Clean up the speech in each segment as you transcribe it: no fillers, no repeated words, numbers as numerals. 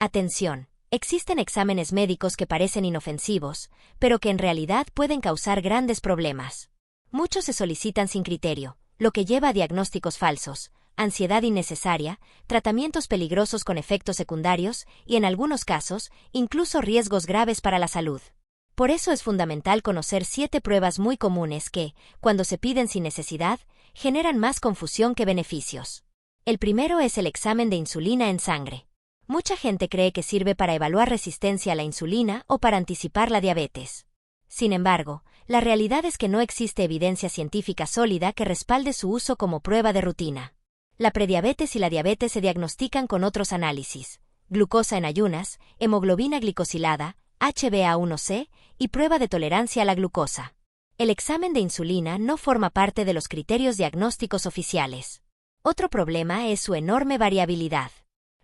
Atención, existen exámenes médicos que parecen inofensivos, pero que en realidad pueden causar grandes problemas. Muchos se solicitan sin criterio, lo que lleva a diagnósticos falsos, ansiedad innecesaria, tratamientos peligrosos con efectos secundarios y, en algunos casos, incluso riesgos graves para la salud. Por eso es fundamental conocer 7 pruebas muy comunes que, cuando se piden sin necesidad, generan más confusión que beneficios. El primero es el examen de insulina en sangre. Mucha gente cree que sirve para evaluar resistencia a la insulina o para anticipar la diabetes. Sin embargo, la realidad es que no existe evidencia científica sólida que respalde su uso como prueba de rutina. La prediabetes y la diabetes se diagnostican con otros análisis: glucosa en ayunas, hemoglobina glicosilada, HbA1c y prueba de tolerancia a la glucosa. El examen de insulina no forma parte de los criterios diagnósticos oficiales. Otro problema es su enorme variabilidad.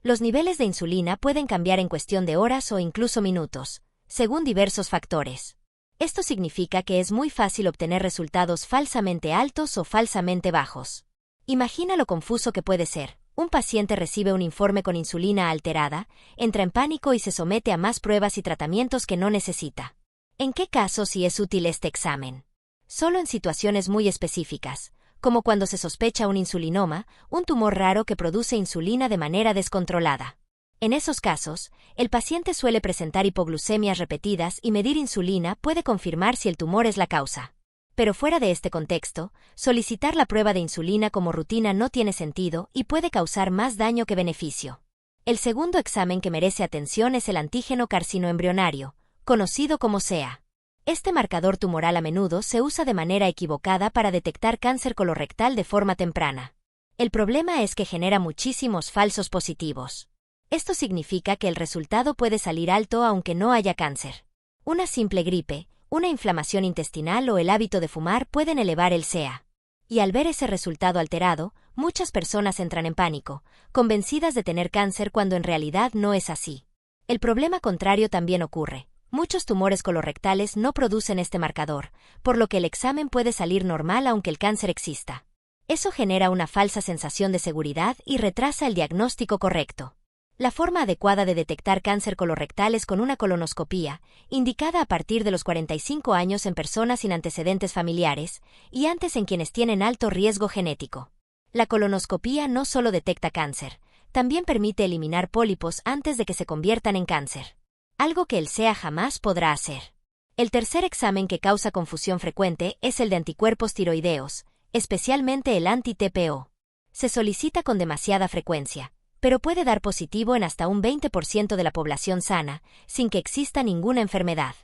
Los niveles de insulina pueden cambiar en cuestión de horas o incluso minutos, según diversos factores. Esto significa que es muy fácil obtener resultados falsamente altos o falsamente bajos. Imagina lo confuso que puede ser. Un paciente recibe un informe con insulina alterada, entra en pánico y se somete a más pruebas y tratamientos que no necesita. ¿En qué casos sí es útil este examen? Solo en situaciones muy específicas, como cuando se sospecha un insulinoma, un tumor raro que produce insulina de manera descontrolada. En esos casos, el paciente suele presentar hipoglucemias repetidas y medir insulina puede confirmar si el tumor es la causa. Pero fuera de este contexto, solicitar la prueba de insulina como rutina no tiene sentido y puede causar más daño que beneficio. El segundo examen que merece atención es el antígeno carcinoembrionario, conocido como CEA. Este marcador tumoral a menudo se usa de manera equivocada para detectar cáncer colorectal de forma temprana. El problema es que genera muchísimos falsos positivos. Esto significa que el resultado puede salir alto aunque no haya cáncer. Una simple gripe, una inflamación intestinal o el hábito de fumar pueden elevar el CEA. Y al ver ese resultado alterado, muchas personas entran en pánico, convencidas de tener cáncer cuando en realidad no es así. El problema contrario también ocurre. Muchos tumores colorectales no producen este marcador, por lo que el examen puede salir normal aunque el cáncer exista. Eso genera una falsa sensación de seguridad y retrasa el diagnóstico correcto. La forma adecuada de detectar cáncer colorectal es con una colonoscopía, indicada a partir de los 45 años en personas sin antecedentes familiares, y antes en quienes tienen alto riesgo genético. La colonoscopía no solo detecta cáncer, también permite eliminar pólipos antes de que se conviertan en cáncer. Algo que el CEA jamás podrá hacer. El tercer examen que causa confusión frecuente es el de anticuerpos tiroideos, especialmente el anti-TPO. Se solicita con demasiada frecuencia, pero puede dar positivo en hasta un 20% de la población sana, sin que exista ninguna enfermedad.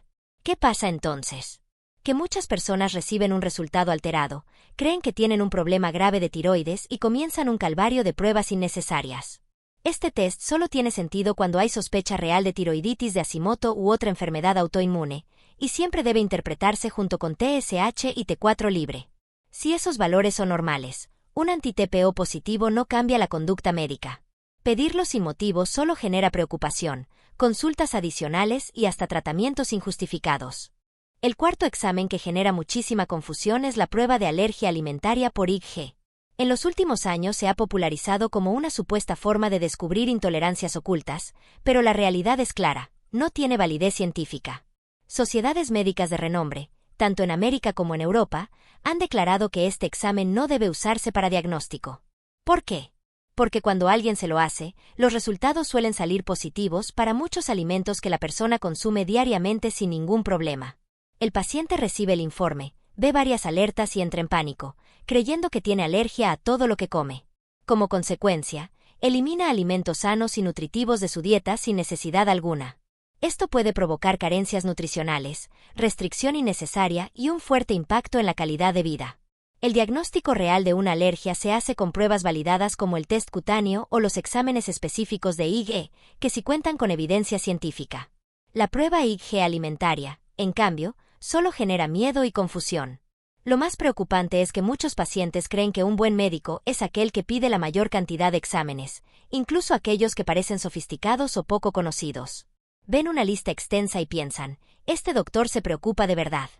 ¿Qué pasa entonces? Que muchas personas reciben un resultado alterado, creen que tienen un problema grave de tiroides y comienzan un calvario de pruebas innecesarias. Este test solo tiene sentido cuando hay sospecha real de tiroiditis de Hashimoto u otra enfermedad autoinmune, y siempre debe interpretarse junto con TSH y T4 libre. Si esos valores son normales, un anti-TPO positivo no cambia la conducta médica. Pedirlo sin motivo solo genera preocupación, consultas adicionales y hasta tratamientos injustificados. El cuarto examen que genera muchísima confusión es la prueba de alergia alimentaria por IgG. En los últimos años se ha popularizado como una supuesta forma de descubrir intolerancias ocultas, pero la realidad es clara, no tiene validez científica. Sociedades médicas de renombre, tanto en América como en Europa, han declarado que este examen no debe usarse para diagnóstico. ¿Por qué? Porque cuando alguien se lo hace, los resultados suelen salir positivos para muchos alimentos que la persona consume diariamente sin ningún problema. El paciente recibe el informe, ve varias alertas y entra en pánico, creyendo que tiene alergia a todo lo que come. Como consecuencia, elimina alimentos sanos y nutritivos de su dieta sin necesidad alguna. Esto puede provocar carencias nutricionales, restricción innecesaria y un fuerte impacto en la calidad de vida. El diagnóstico real de una alergia se hace con pruebas validadas como el test cutáneo o los exámenes específicos de IgG, que sí cuentan con evidencia científica. La prueba IgG alimentaria, en cambio, solo genera miedo y confusión. Lo más preocupante es que muchos pacientes creen que un buen médico es aquel que pide la mayor cantidad de exámenes, incluso aquellos que parecen sofisticados o poco conocidos. Ven una lista extensa y piensan, este doctor se preocupa de verdad.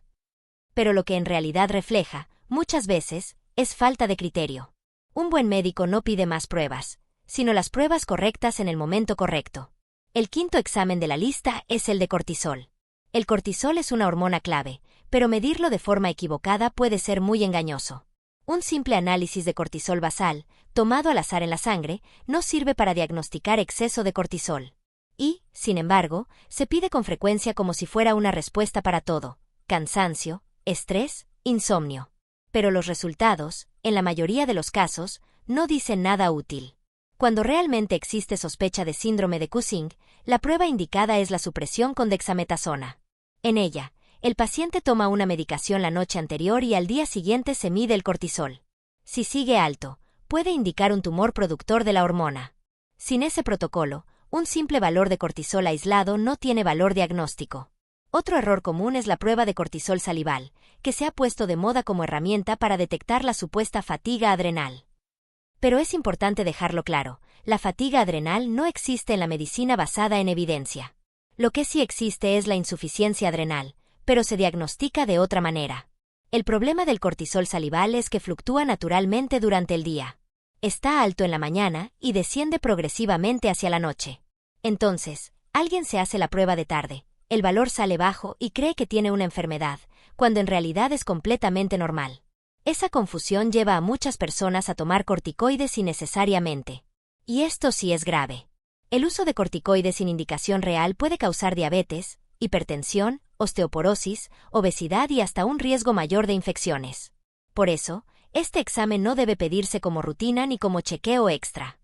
Pero lo que en realidad refleja, muchas veces, es falta de criterio. Un buen médico no pide más pruebas, sino las pruebas correctas en el momento correcto. El quinto examen de la lista es el de cortisol. El cortisol es una hormona clave, pero medirlo de forma equivocada puede ser muy engañoso. Un simple análisis de cortisol basal, tomado al azar en la sangre, no sirve para diagnosticar exceso de cortisol. Y, sin embargo, se pide con frecuencia como si fuera una respuesta para todo: cansancio, estrés, insomnio. Pero los resultados, en la mayoría de los casos, no dicen nada útil. Cuando realmente existe sospecha de síndrome de Cushing, la prueba indicada es la supresión con dexametasona. En ella, el paciente toma una medicación la noche anterior y al día siguiente se mide el cortisol. Si sigue alto, puede indicar un tumor productor de la hormona. Sin ese protocolo, un simple valor de cortisol aislado no tiene valor diagnóstico. Otro error común es la prueba de cortisol salival, que se ha puesto de moda como herramienta para detectar la supuesta fatiga adrenal. Pero es importante dejarlo claro, la fatiga adrenal no existe en la medicina basada en evidencia. Lo que sí existe es la insuficiencia adrenal, pero se diagnostica de otra manera. El problema del cortisol salival es que fluctúa naturalmente durante el día. Está alto en la mañana y desciende progresivamente hacia la noche. Entonces, alguien se hace la prueba de tarde, el valor sale bajo y cree que tiene una enfermedad, cuando en realidad es completamente normal. Esa confusión lleva a muchas personas a tomar corticoides innecesariamente. Y esto sí es grave. El uso de corticoides sin indicación real puede causar diabetes, hipertensión, osteoporosis, obesidad y hasta un riesgo mayor de infecciones. Por eso, este examen no debe pedirse como rutina ni como chequeo extra.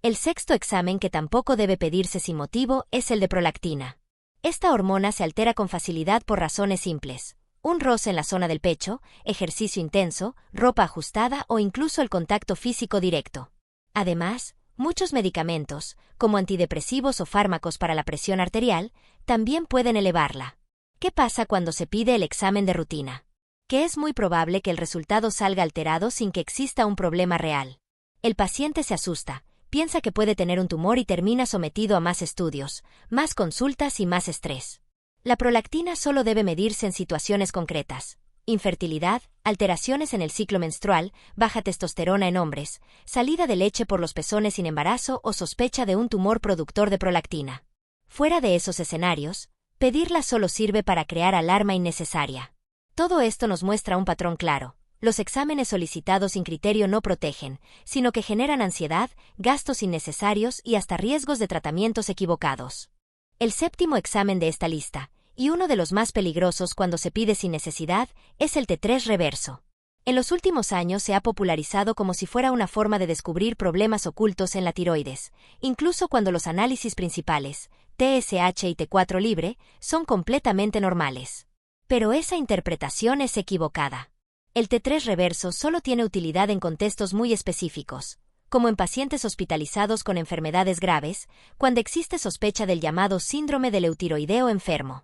El sexto examen que tampoco debe pedirse sin motivo es el de prolactina. Esta hormona se altera con facilidad por razones simples: un roce en la zona del pecho, ejercicio intenso, ropa ajustada o incluso el contacto físico directo. Además, muchos medicamentos, como antidepresivos o fármacos para la presión arterial, también pueden elevarla. ¿Qué pasa cuando se pide el examen de rutina? Que es muy probable que el resultado salga alterado sin que exista un problema real. El paciente se asusta, piensa que puede tener un tumor y termina sometido a más estudios, más consultas y más estrés. La prolactina solo debe medirse en situaciones concretas: infertilidad, alteraciones en el ciclo menstrual, baja testosterona en hombres, salida de leche por los pezones sin embarazo o sospecha de un tumor productor de prolactina. Fuera de esos escenarios, pedirla solo sirve para crear alarma innecesaria. Todo esto nos muestra un patrón claro: los exámenes solicitados sin criterio no protegen, sino que generan ansiedad, gastos innecesarios y hasta riesgos de tratamientos equivocados. El séptimo examen de esta lista, y uno de los más peligrosos cuando se pide sin necesidad, es el T3 reverso. En los últimos años se ha popularizado como si fuera una forma de descubrir problemas ocultos en la tiroides, incluso cuando los análisis principales, TSH y T4 libre, son completamente normales. Pero esa interpretación es equivocada. El T3 reverso solo tiene utilidad en contextos muy específicos, como en pacientes hospitalizados con enfermedades graves, cuando existe sospecha del llamado síndrome del eutiroideo enfermo.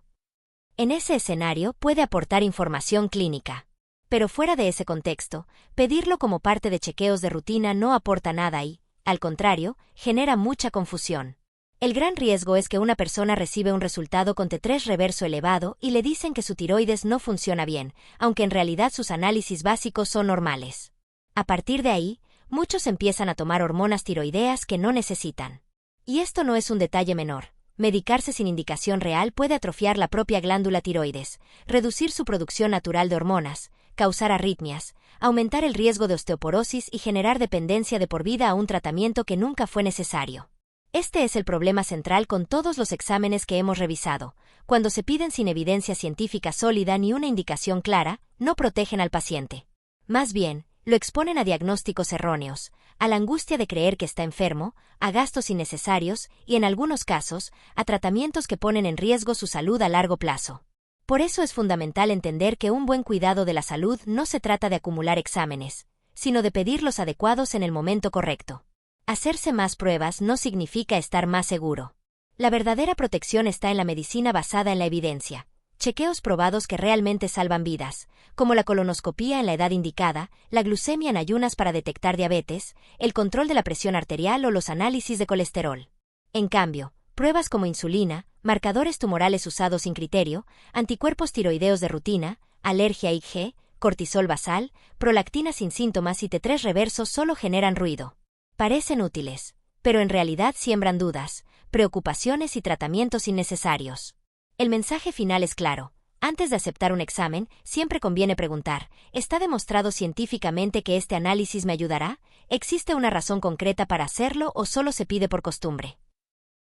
En ese escenario puede aportar información clínica. Pero fuera de ese contexto, pedirlo como parte de chequeos de rutina no aporta nada y, al contrario, genera mucha confusión. El gran riesgo es que una persona recibe un resultado con T3 reverso elevado y le dicen que su tiroides no funciona bien, aunque en realidad sus análisis básicos son normales. A partir de ahí, muchos empiezan a tomar hormonas tiroideas que no necesitan. Y esto no es un detalle menor. Medicarse sin indicación real puede atrofiar la propia glándula tiroides, reducir su producción natural de hormonas, causar arritmias, aumentar el riesgo de osteoporosis y generar dependencia de por vida a un tratamiento que nunca fue necesario. Este es el problema central con todos los exámenes que hemos revisado. Cuando se piden sin evidencia científica sólida ni una indicación clara, no protegen al paciente. Más bien, lo exponen a diagnósticos erróneos, a la angustia de creer que está enfermo, a gastos innecesarios y, en algunos casos, a tratamientos que ponen en riesgo su salud a largo plazo. Por eso es fundamental entender que un buen cuidado de la salud no se trata de acumular exámenes, sino de pedir los adecuados en el momento correcto. Hacerse más pruebas no significa estar más seguro. La verdadera protección está en la medicina basada en la evidencia. Chequeos probados que realmente salvan vidas, como la colonoscopía en la edad indicada, la glucemia en ayunas para detectar diabetes, el control de la presión arterial o los análisis de colesterol. En cambio, pruebas como insulina, marcadores tumorales usados sin criterio, anticuerpos tiroideos de rutina, alergia IG, cortisol basal, prolactina sin síntomas y T3 reverso solo generan ruido. Parecen útiles, pero en realidad siembran dudas, preocupaciones y tratamientos innecesarios. El mensaje final es claro. Antes de aceptar un examen, siempre conviene preguntar, ¿está demostrado científicamente que este análisis me ayudará? ¿Existe una razón concreta para hacerlo o solo se pide por costumbre?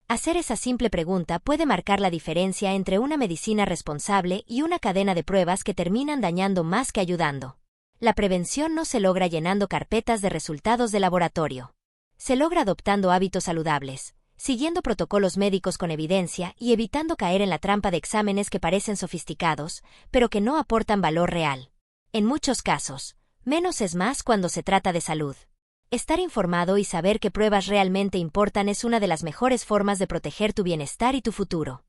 Hacer esa simple pregunta puede marcar la diferencia entre una medicina responsable y una cadena de pruebas que terminan dañando más que ayudando. La prevención no se logra llenando carpetas de resultados de laboratorio. Se logra adoptando hábitos saludables, siguiendo protocolos médicos con evidencia y evitando caer en la trampa de exámenes que parecen sofisticados, pero que no aportan valor real. En muchos casos, menos es más cuando se trata de salud. Estar informado y saber qué pruebas realmente importan es una de las mejores formas de proteger tu bienestar y tu futuro.